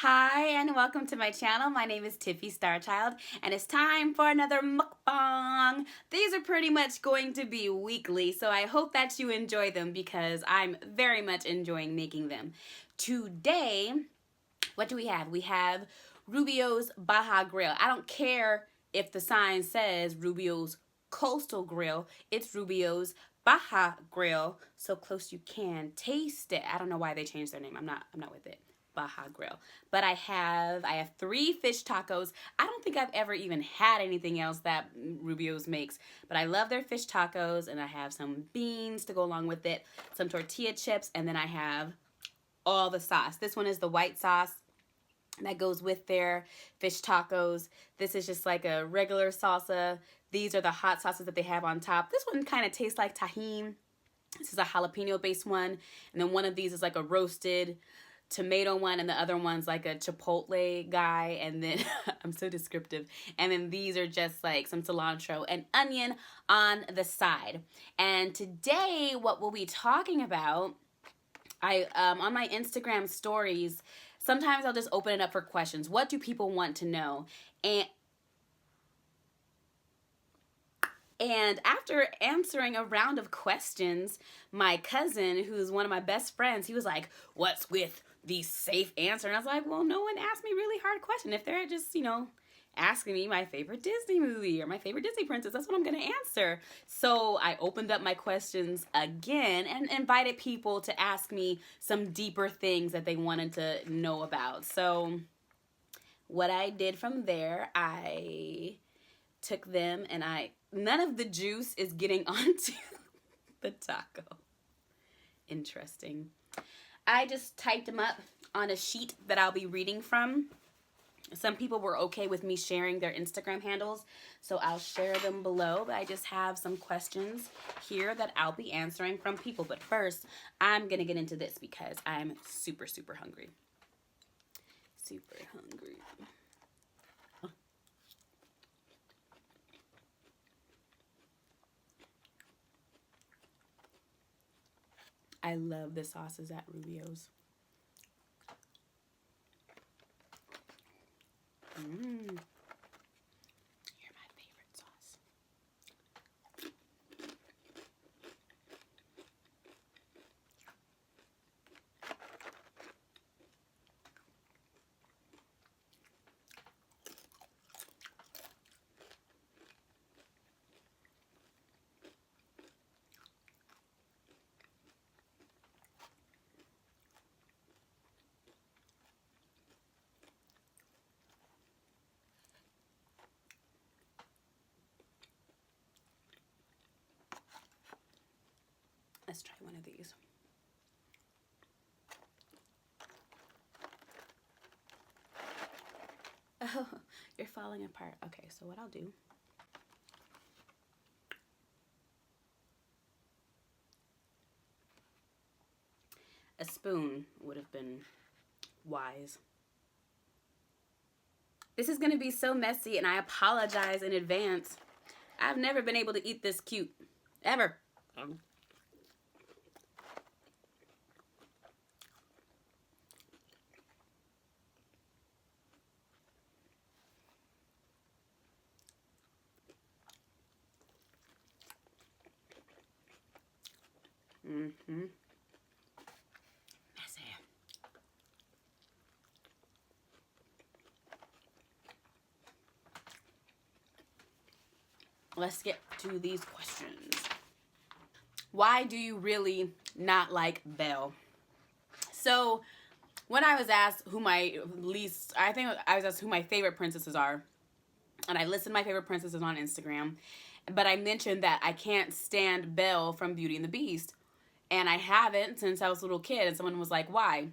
Hi and welcome to my channel. My name is Tiffy Starchild and it's time for another mukbang. These are pretty much going to be weekly, so I hope that you enjoy them because I'm very much enjoying making them. Today, what do we have? We have Rubio's Baja Grill. I don't care if the sign says Rubio's Coastal Grill. It's Rubio's Baja Grill. So close you can taste it. I don't know why they changed their name. I'm not with it. Baja Grill. But I have 3 fish tacos. I don't think I've ever even had anything else that Rubio's makes, but I love their fish tacos, and I have some beans to go along with it, some tortilla chips, and then I have all the sauce. This one is the white sauce that goes with their fish tacos. This is just like a regular salsa. These are the hot sauces that they have on top. This one kind of tastes like tahini. This is a jalapeno based one, and then one of these is like a roasted tomato one, and the other one's like a chipotle guy, and then I'm so descriptive, and then these are just like some cilantro and onion on the side. And today what we'll be talking about, I on my Instagram stories, sometimes I'll just open it up for questions. What do people want to know? And after answering a round of questions, my cousin, who's one of my best friends, he was like, what's with the safe answer? And I was like, well, no one asked me really hard question. If they're just, asking me my favorite Disney movie or my favorite Disney princess, that's what I'm going to answer. So I opened up my questions again and invited people to ask me some deeper things that they wanted to know about. So what I did from there, I took them and none of the juice is getting onto the taco. Interesting. I just typed them up on a sheet that I'll be reading from. Some people were okay with me sharing their Instagram handles, so I'll share them below. But I just have some questions here that I'll be answering from people. But first, I'm going to get into this because I'm super, super hungry. Super hungry. I love the sauces at Rubio's. You're my favorite sauce. Let's try one of these. Oh, you're falling apart. Okay, so what I'll do. A spoon would have been wise. This is going to be so messy, and I apologize in advance. I've never been able to eat this cute. Ever. Messy. Let's get to these questions. Why do you really not like Belle? So, when I was asked who my favorite princesses are, and I listed my favorite princesses on Instagram, but I mentioned that I can't stand Belle from Beauty and the Beast, and I haven't since I was a little kid, and someone was like, why?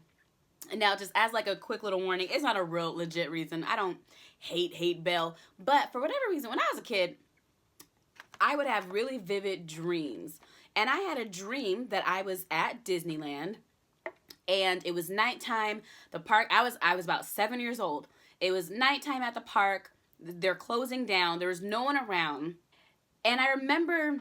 And now, just as like a quick little warning, it's not a real legit reason. I don't hate Belle, but for whatever reason, when I was a kid, I would have really vivid dreams. And I had a dream that I was at Disneyland, and it was nighttime. The park, I was about 7 years old. It was nighttime at the park. They're closing down. There was no one around. And I remember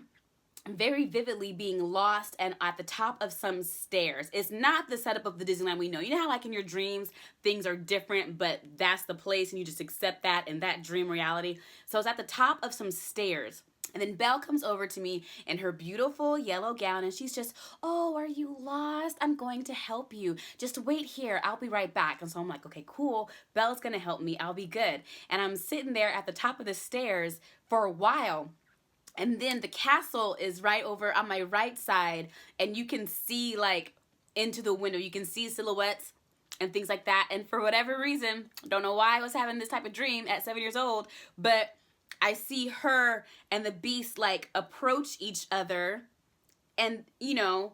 very vividly being lost and at the top of some stairs. It's not the setup of the Disneyland we know. You know how like in your dreams things are different, but that's the place and you just accept that in that dream reality. So I was at the top of some stairs. And then Belle comes over to me in her beautiful yellow gown and she's just, oh, are you lost? I'm going to help you. Just wait here. I'll be right back. And so I'm like, okay, cool. Belle's going to help me. I'll be good. And I'm sitting there at the top of the stairs for a while. And then the castle is right over on my right side and you can see like into the window. You can see silhouettes and things like that. And for whatever reason, don't know why I was having this type of dream at 7 years old, but I see her and the beast like approach each other. And, you know,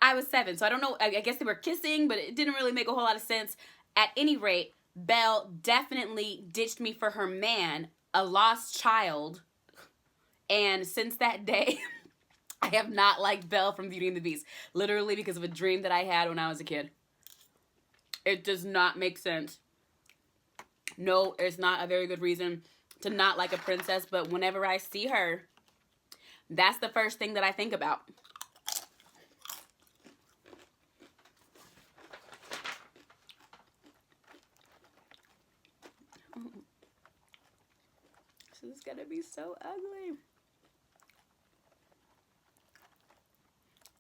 I was 7, so I don't know. I guess they were kissing, but it didn't really make a whole lot of sense. At any rate, Belle definitely ditched me for her man, a lost child. And since that day, I have not liked Belle from Beauty and the Beast. Literally because of a dream that I had when I was a kid. It does not make sense. No, it's not a very good reason to not like a princess, but whenever I see her, that's the first thing that I think about. This is gonna be so ugly.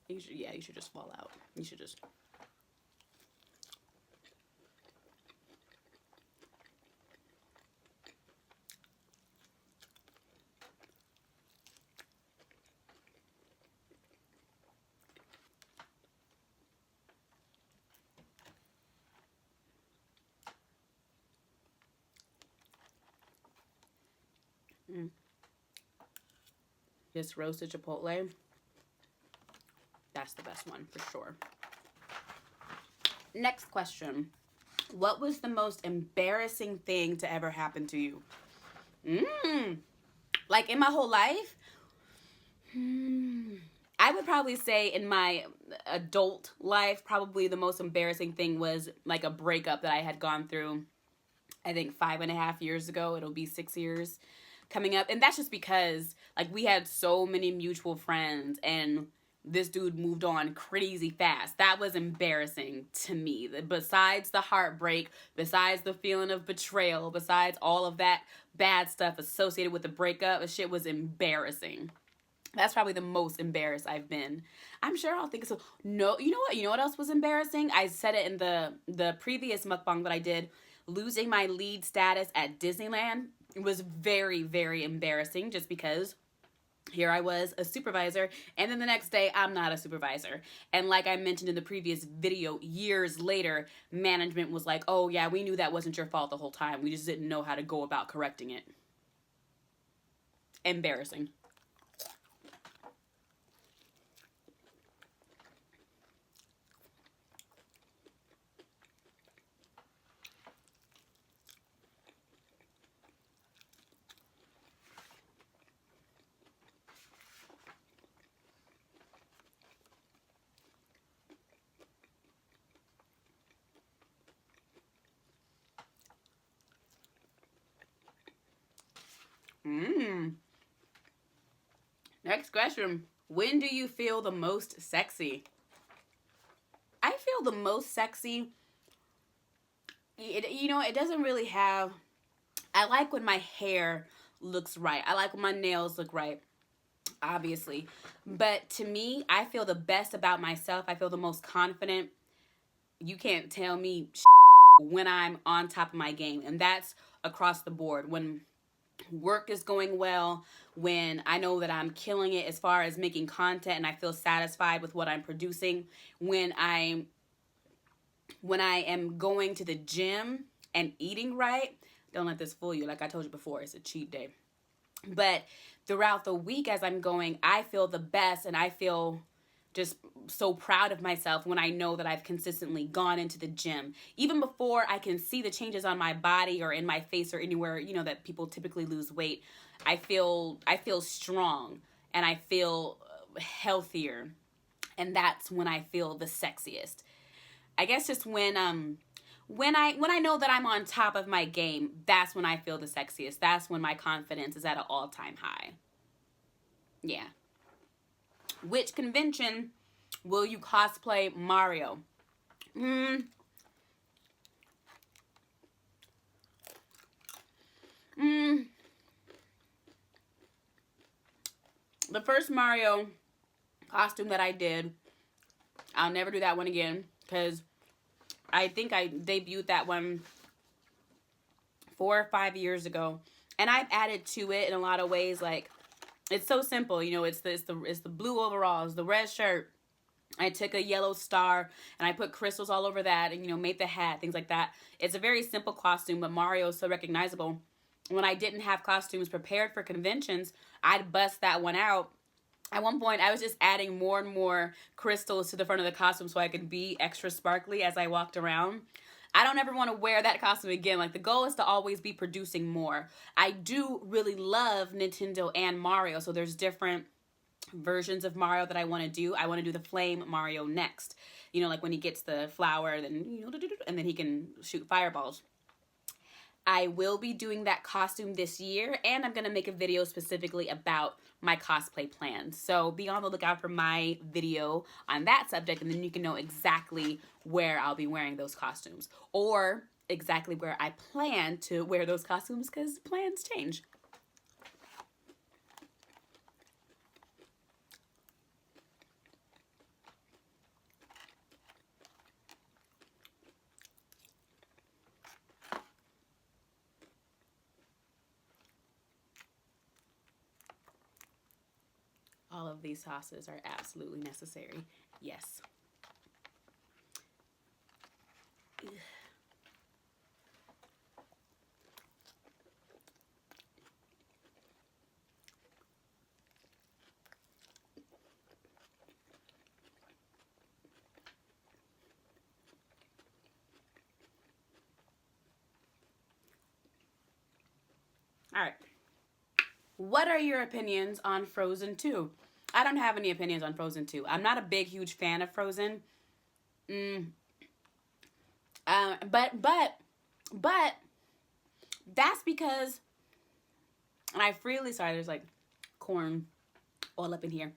You should just fall out. You should just... Just roasted chipotle. That's the best one for sure. Next question. What was the most embarrassing thing to ever happen to you? Like in my whole life? I would probably say in my adult life, probably the most embarrassing thing was like a breakup that I had gone through, I think 5.5 years ago. It'll be 6 years coming up. And that's just because like we had so many mutual friends and this dude moved on crazy fast. That was embarrassing to me. Besides the heartbreak, besides the feeling of betrayal, besides all of that bad stuff associated with the breakup, the shit was embarrassing. That's probably the most embarrassed I've been. I'm sure I'll think so. No, you know what? You know what else was embarrassing? I said it in the previous mukbang that I did. Losing my lead status at Disneyland was very, very embarrassing just because here I was, a supervisor, and then the next day, I'm not a supervisor. And like I mentioned in the previous video, years later, management was like, oh yeah, we knew that wasn't your fault the whole time. We just didn't know how to go about correcting it. Embarrassing. Next question. When do you feel the most sexy? I feel the most sexy. It doesn't really have... I like when my hair looks right. I like when my nails look right, obviously. But to me, I feel the best about myself. I feel the most confident. You can't tell me when I'm on top of my game. And that's across the board. When work is going well, when I know that I'm killing it as far as making content and I feel satisfied with what I'm producing, when I am going to the gym and eating right. Don't let this fool you. Like I told you before, it's a cheat day. But throughout the week as I'm going, I feel the best and I feel just so proud of myself when I know that I've consistently gone into the gym. Even before I can see the changes on my body or in my face or anywhere, that people typically lose weight, I feel strong and I feel healthier. And that's when I feel the sexiest. I guess just when I know that I'm on top of my game, that's when I feel the sexiest. That's when my confidence is at an all-time high. Yeah. Which convention will you cosplay Mario? The first Mario costume that I did, I'll never do that one again, because I think I debuted that one 4 or 5 years ago, and I've added to it in a lot of ways. Like, it's so simple, you know. It's the blue overalls, the red shirt. I took a yellow star and I put crystals all over that, and, you know, made the hat, things like that. It's a very simple costume, but Mario is so recognizable. When I didn't have costumes prepared for conventions, I'd bust that one out. At one point, I was just adding more and more crystals to the front of the costume so I could be extra sparkly as I walked around. I don't ever want to wear that costume again. Like, the goal is to always be producing more. I do really love Nintendo and Mario, so there's different versions of Mario that I want to do. I want to do the flame Mario next. You know, like when he gets the flower, then, you know, and then he can shoot fireballs. I will be doing that costume this year, and I'm going to make a video specifically about my cosplay plans. So be on the lookout for my video on that subject, and then you can know exactly where I'll be wearing those costumes, or exactly where I plan to wear those costumes, because plans change. All of these sauces are absolutely necessary. Yes. Ugh. All right. What are your opinions on Frozen 2? I don't have any opinions on Frozen 2. I'm not a big, huge fan of Frozen. But that's because, and I freely, sorry, there's like corn all up in here.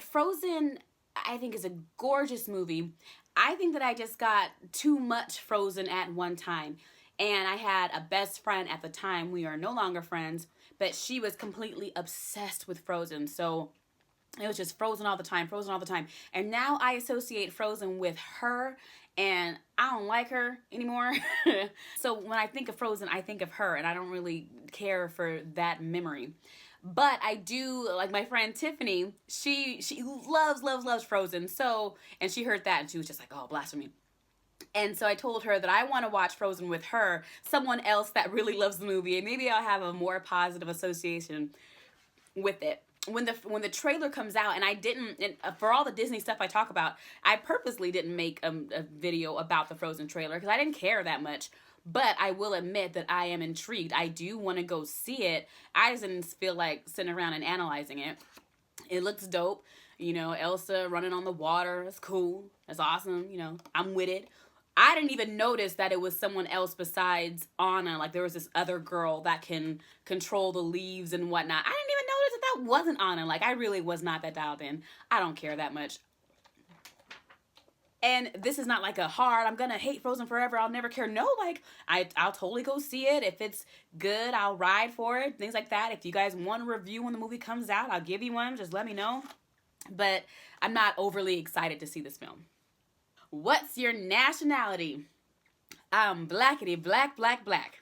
Frozen, I think, is a gorgeous movie. I think that I just got too much Frozen at one time. And I had a best friend at the time. We are no longer friends, but she was completely obsessed with Frozen. So it was just Frozen all the time, Frozen all the time. And now I associate Frozen with her, and I don't like her anymore. So when I think of Frozen, I think of her, and I don't really care for that memory. But I do, like my friend Tiffany, she loves Frozen. So, and she heard that and she was just like, oh, blasphemy. And so I told her that I want to watch Frozen with her, someone else that really loves the movie, and maybe I'll have a more positive association with it. When the trailer comes out, and I didn't, and for all the Disney stuff I talk about, I purposely didn't make a video about the Frozen trailer because I didn't care that much. But I will admit that I am intrigued. I do want to go see it. I just didn't feel like sitting around and analyzing it. It looks dope. You know, Elsa running on the water. That's cool. That's awesome. You know, I'm with it. I didn't even notice that it was someone else besides Anna. Like, there was this other girl that can control the leaves and whatnot. I didn't even notice that that wasn't Anna. Like, I really was not that dialed in. I don't care that much. And this is not like a hard, I'm gonna hate Frozen forever, I'll never care. No, like, I'll totally go see it. If it's good, I'll ride for it. Things like that. If you guys want a review when the movie comes out, I'll give you one. Just let me know. But I'm not overly excited to see this film. What's your nationality? I'm blackity black, black, black.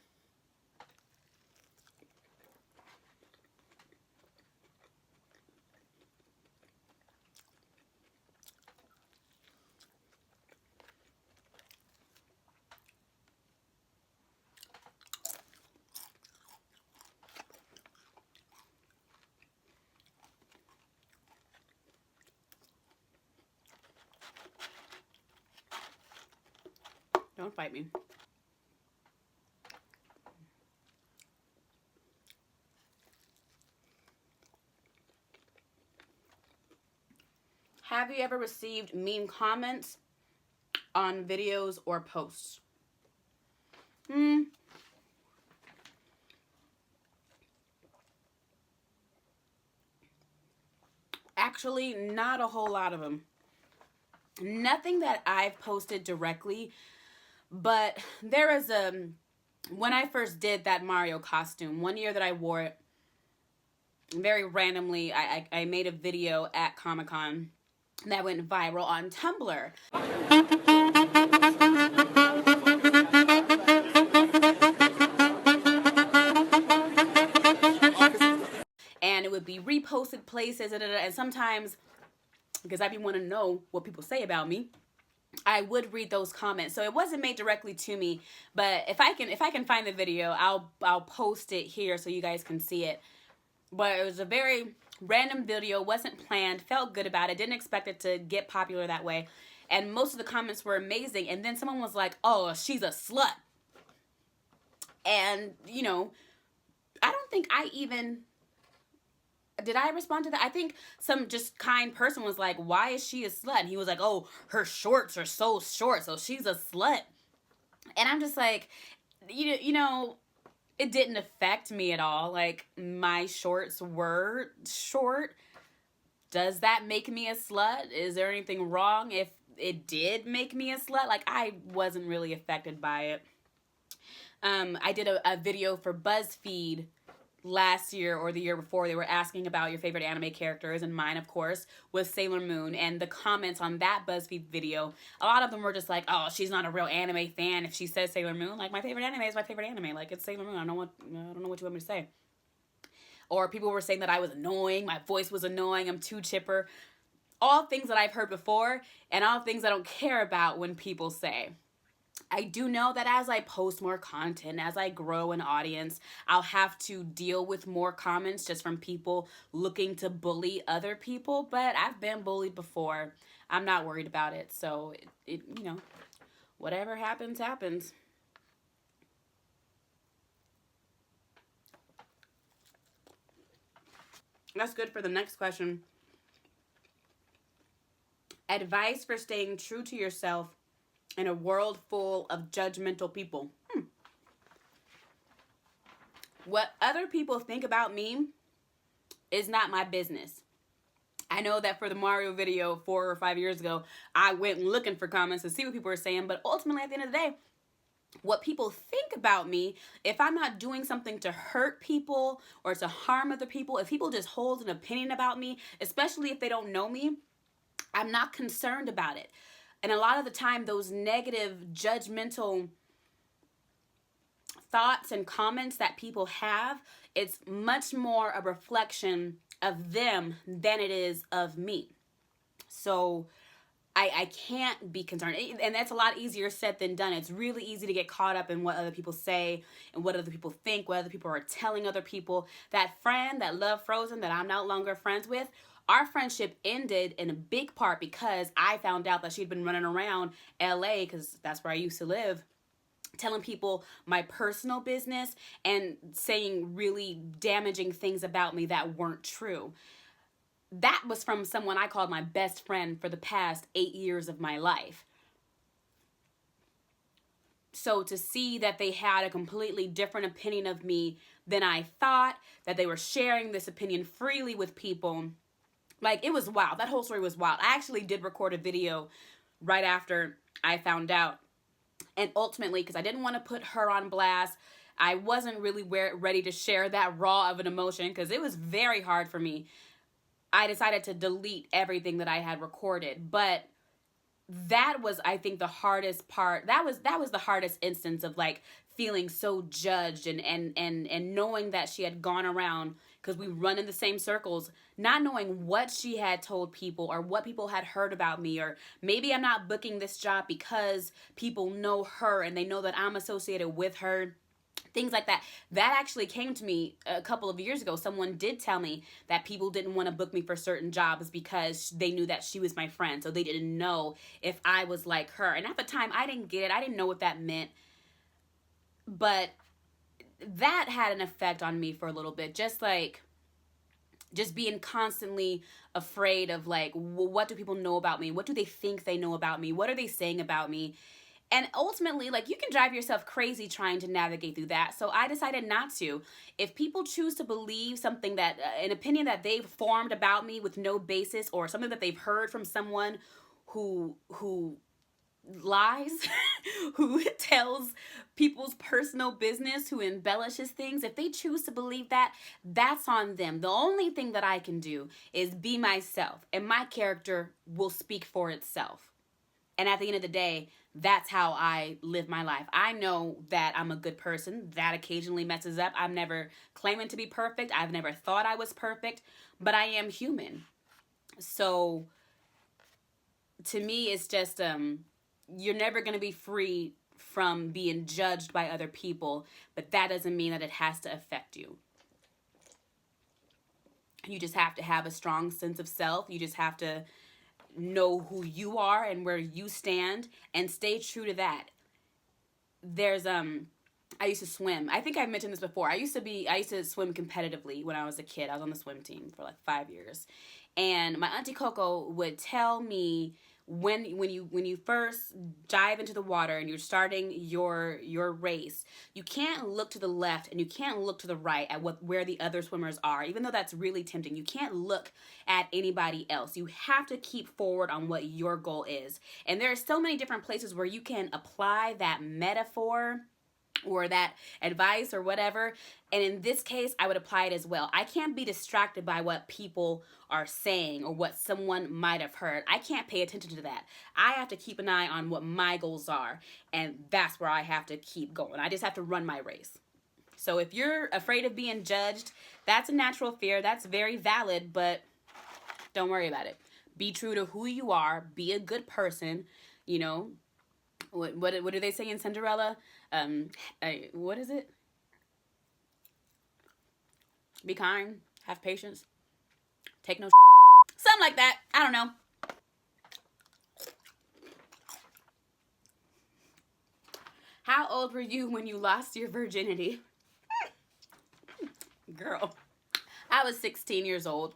Don't fight me. Have you ever received mean comments on videos or posts? Actually, not a whole lot of them. Nothing that I've posted directly, but there is when I first did that Mario costume, one year that I wore it, very randomly, I made a video at Comic-Con that went viral on Tumblr. And it would be reposted places, and sometimes, because I be want to know what people say about me, I would read those comments. So it wasn't made directly to me, but if I can find the video, I'll post it here so you guys can see it. But it was a very random video, wasn't planned, felt good about it, didn't expect it to get popular that way. And most of the comments were amazing. And then someone was like, "Oh, she's a slut." And, you know, I don't think I even... Did I respond to that? I think some just kind person was like, "Why is she a slut?" And he was like, "Oh, her shorts are so short, so she's a slut." And I'm just like, you know, it didn't affect me at all. Like, my shorts were short. Does that make me a slut? Is there anything wrong if it did make me a slut? Like, I wasn't really affected by it. I did a video for BuzzFeed last year or the year before. They were asking about your favorite anime characters, and mine, of course, was Sailor Moon. And the comments on that BuzzFeed video, a lot of them were just like, "Oh, she's not a real anime fan if she says Sailor Moon." Like, my favorite anime is my favorite anime. Like, it's Sailor Moon. I don't know what you want me to say. Or people were saying that I was annoying, my voice was annoying, I'm too chipper. All things that I've heard before, and all things I don't care about when people say. I do know that as I post more content, as I grow an audience, I'll have to deal with more comments just from people looking to bully other people. But I've been bullied before. I'm not worried about it. So, you know, whatever happens, happens. That's good for the next question. Advice for staying true to yourself in a world full of judgmental people. What other people think about me is not my business. I know that for the Mario video 4 or 5 years ago, I went looking for comments to see what people were saying, but ultimately at the end of the day, what people think about me, if I'm not doing something to hurt people or to harm other people, if people just hold an opinion about me, especially if they don't know me, I'm not concerned about it. And a lot of the time, those negative, judgmental thoughts and comments that people have, it's much more a reflection of them than it is of me. So I can't be concerned. And that's a lot easier said than done. It's really easy to get caught up in what other people say and what other people think, what other people are telling other people. That friend that loved Frozen that I'm no longer friends with, our friendship ended in a big part because I found out that she'd been running around LA, because that's where I used to live, telling people my personal business and saying really damaging things about me that weren't true. That was from someone I called my best friend for the past 8 years of my life. So to see that they had a completely different opinion of me than I thought, that they were sharing this opinion freely with people, like, it was wild. That whole story was wild. I actually did record a video right after I found out. And ultimately, because I didn't want to put her on blast, I wasn't really ready to share that raw of an emotion because it was very hard for me. I decided to delete everything that I had recorded. But that was, I think, the hardest part. That was the hardest instance of, like, feeling so judged and knowing that she had gone around, because we run in the same circles, not knowing what she had told people or what people had heard about me, or maybe I'm not booking this job because people know her and they know that I'm associated with her. Things like that. That actually came to me a couple of years ago. Someone did tell me that people didn't want to book me for certain jobs because they knew that she was my friend. So they didn't know if I was like her. And at the time, I didn't get it. I didn't know what that meant. But that had an effect on me for a little bit. Just being constantly afraid of, like, what do people know about me? What do they think they know about me? What are they saying about me? And ultimately, like, you can drive yourself crazy trying to navigate through that. So I decided not to. If people choose to believe something that, an opinion that they've formed about me with no basis, or something that they've heard from someone who lies, who tells people's personal business, who embellishes things, if they choose to believe that, that's on them. The only thing that I can do is be myself, and my character will speak for itself. And at the end of the day, that's how I live my life. I know that I'm a good person. That occasionally messes up. I'm never claiming to be perfect. I've never thought I was perfect, but I am human. So to me, it's just, you're never going to be free from being judged by other people, but that doesn't mean that it has to affect you. You just have to have a strong sense of self. You just have to know who you are and where you stand, and stay true to that. There's I used to swim. I think I mentioned this before. I used to swim competitively when I was a kid. I was on the swim team for like 5 years. And my auntie Coco would tell me, when you first dive into the water and you're starting your race, you can't look to the left and you can't look to the right at where the other swimmers are, even though that's really tempting. You can't look at anybody else. You have to keep forward on what your goal is. And there are so many different places where you can apply that metaphor or that advice or whatever. And in this case, I would apply it as well. I can't be distracted by what people are saying or what someone might have heard. I can't pay attention to that. I have to keep an eye on what my goals are, and that's where I have to keep going. I just have to run my race. So if you're afraid of being judged, that's a natural fear. That's very valid, but don't worry about it. Be true to who you are. Be a good person. You know, what do they say in Cinderella? What is it? Be kind, have patience, take no something like that. I don't know. How old were you when you lost your virginity? Girl, I was 16 years old,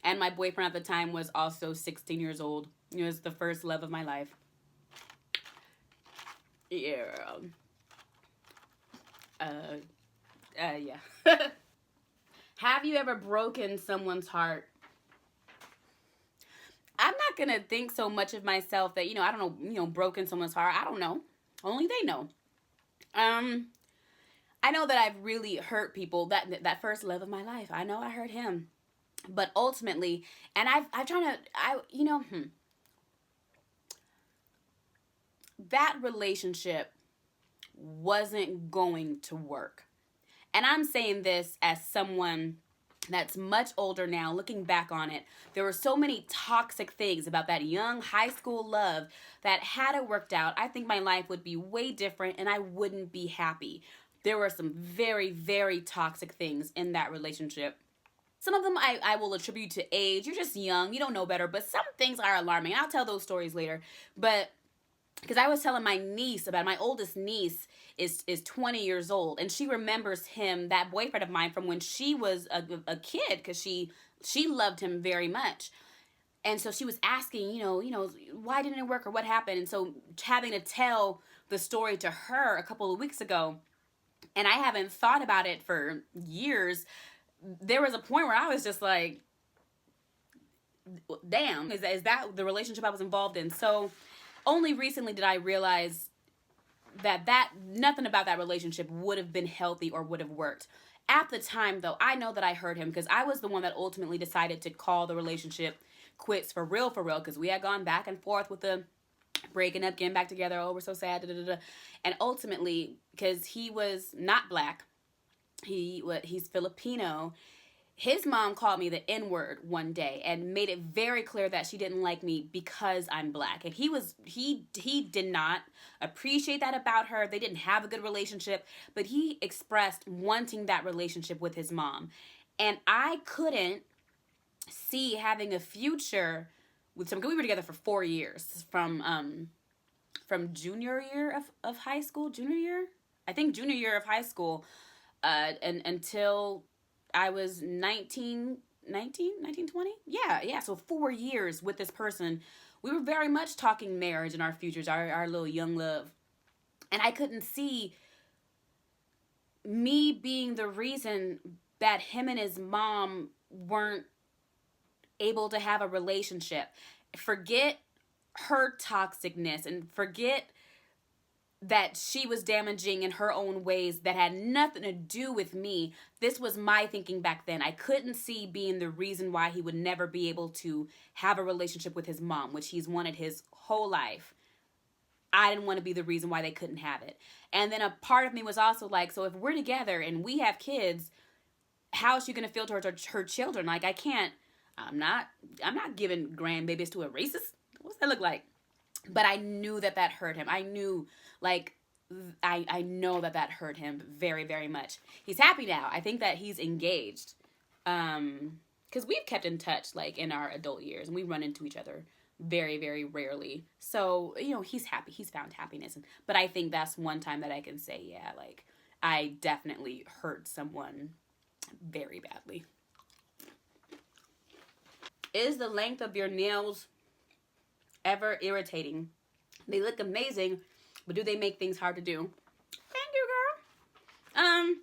and my boyfriend at the time was also 16 years old. It was the first love of my life. Yeah. Yeah. Have you ever broken someone's heart? I'm not going to think so much of myself that, I don't know, broken someone's heart. I don't know. Only they know. I know that I've really hurt people. That first love of my life, I know I hurt him. But ultimately, and that relationship wasn't going to work. And I'm saying this as someone that's much older now, looking back on it. There were so many toxic things about that young high school love that had it worked out, I think my life would be way different and I wouldn't be happy. There were some very, very toxic things in that relationship. Some of them I will attribute to age. You're just young. You don't know better. But some things are alarming. I'll tell those stories later. But because I was telling my niece about, my oldest niece is 20 years old, and she remembers him, that boyfriend of mine, from when she was a kid, because she loved him very much. And so she was asking, why didn't it work, or what happened? And so having to tell the story to her a couple of weeks ago, and I haven't thought about it for years, there was a point where I was just like, damn, is that the relationship I was involved in? So only recently did I realize that nothing about that relationship would have been healthy or would have worked. At the time, though, I know that I hurt him, because I was the one that ultimately decided to call the relationship quits for real, because we had gone back and forth with the breaking up, getting back together, oh, we're so sad, and ultimately, because he was not black, he's Filipino. His mom called me the N-word one day and made it very clear that she didn't like me because I'm black. And he did not appreciate that about her. They didn't have a good relationship, but he expressed wanting that relationship with his mom. And I couldn't see having a future with some, we were together for 4 years, from junior year of high school, junior year of high school, and until I was 19, 20? Yeah. So 4 years with this person we were very much talking marriage and our futures, our little young love. And I couldn't see me being the reason that him and his mom weren't able to have a relationship. Forget her toxicness and forget that she was damaging in her own ways that had nothing to do with me. This was my thinking back then. I couldn't see being the reason why he would never be able to have a relationship with his mom, which he's wanted his whole life. I didn't want to be the reason why they couldn't have it. And then a part of me was also like, so if we're together and we have kids, how is she going to feel towards her children? Like, I can't, I'm not giving grandbabies to a racist. What's that look like? But I knew that hurt him. I knew, like, I know that hurt him very, very much. He's happy now. I think that he's engaged. Because we've kept in touch, like, in our adult years. And we run into each other very, very rarely. So, you know, he's happy. He's found happiness. But I think that's one time that I can say, yeah, like, I definitely hurt someone very badly. Is the length of your nails ever irritating? They look amazing, but do they make things hard to do? Thank you, girl.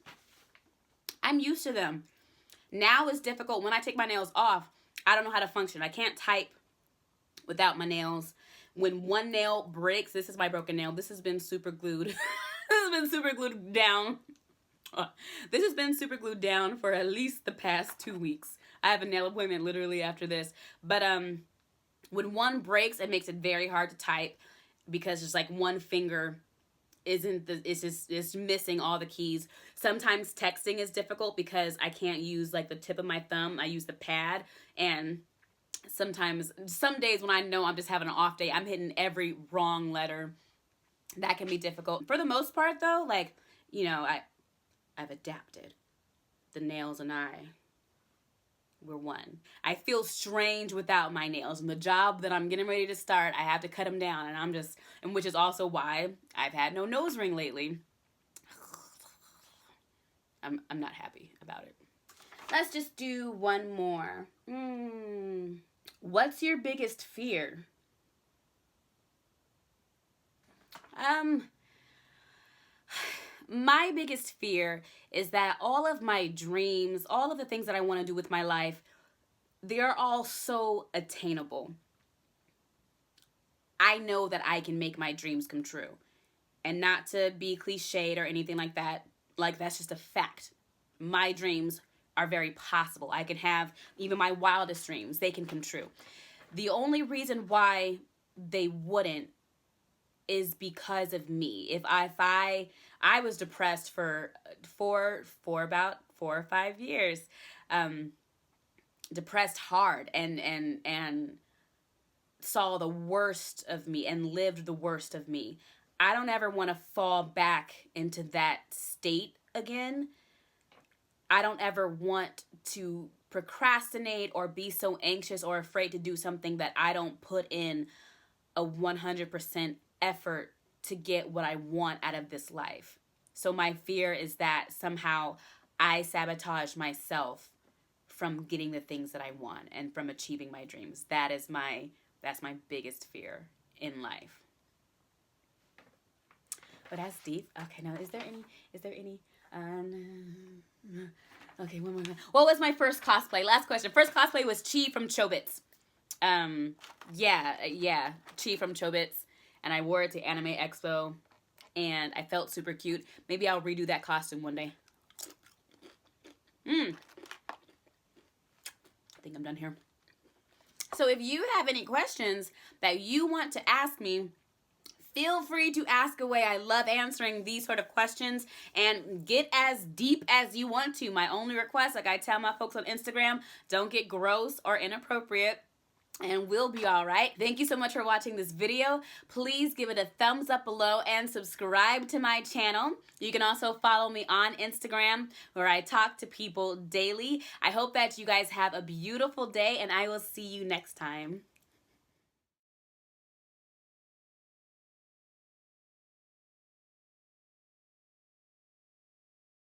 I'm used to them. Now it's difficult. When I take my nails off, I don't know how to function. I can't type without my nails. When one nail breaks, this is my broken nail. This has been super glued. This has been super glued down. This has been super glued down for at least the past 2 weeks. I have a nail appointment literally after this. But when one breaks, it makes it very hard to type because just like one finger it's missing all the keys. Sometimes texting is difficult because I can't use like the tip of my thumb. I use the pad, and sometimes some days when I know I'm just having an off day, I'm hitting every wrong letter. That can be difficult. For the most part though, like, you know, I've adapted. The nails and I, we're one. I feel strange without my nails, and the job that I'm getting ready to start, I have to cut them down, and which is also why I've had no nose ring lately. I'm not happy about it. Let's just do one more. What's your biggest fear? My biggest fear is that all of my dreams, all of the things that I want to do with my life, they're all so attainable. I know that I can make my dreams come true. And not to be cliched or anything like that, like that's just a fact. My dreams are very possible. I can have even my wildest dreams, they can come true. The only reason why they wouldn't is because of me. If I was depressed for about 4 or 5 years, depressed hard and saw the worst of me and lived the worst of me. I don't ever want to fall back into that state again. I don't ever want to procrastinate or be so anxious or afraid to do something that I don't put in a 100% effort to get what I want out of this life. So my fear is that somehow I sabotage myself from getting the things that I want and from achieving my dreams. That's my biggest fear in life. But that's deep. Okay, now is there any okay, one more. What was my first cosplay? Last question. First cosplay was Chi from Chobits. Yeah, Chi from Chobits. And I wore it to Anime Expo, and I felt super cute. Maybe I'll redo that costume one day. I think I'm done here. So if you have any questions that you want to ask me, feel free to ask away. I love answering these sort of questions, and get as deep as you want to. My only request, like I tell my folks on Instagram, don't get gross or inappropriate, and we'll be all right. Thank you so much for watching this video. Please give it a thumbs up below and subscribe to my channel. You can also follow me on Instagram, where I talk to people daily. I hope that you guys have a beautiful day, and I will see you next time.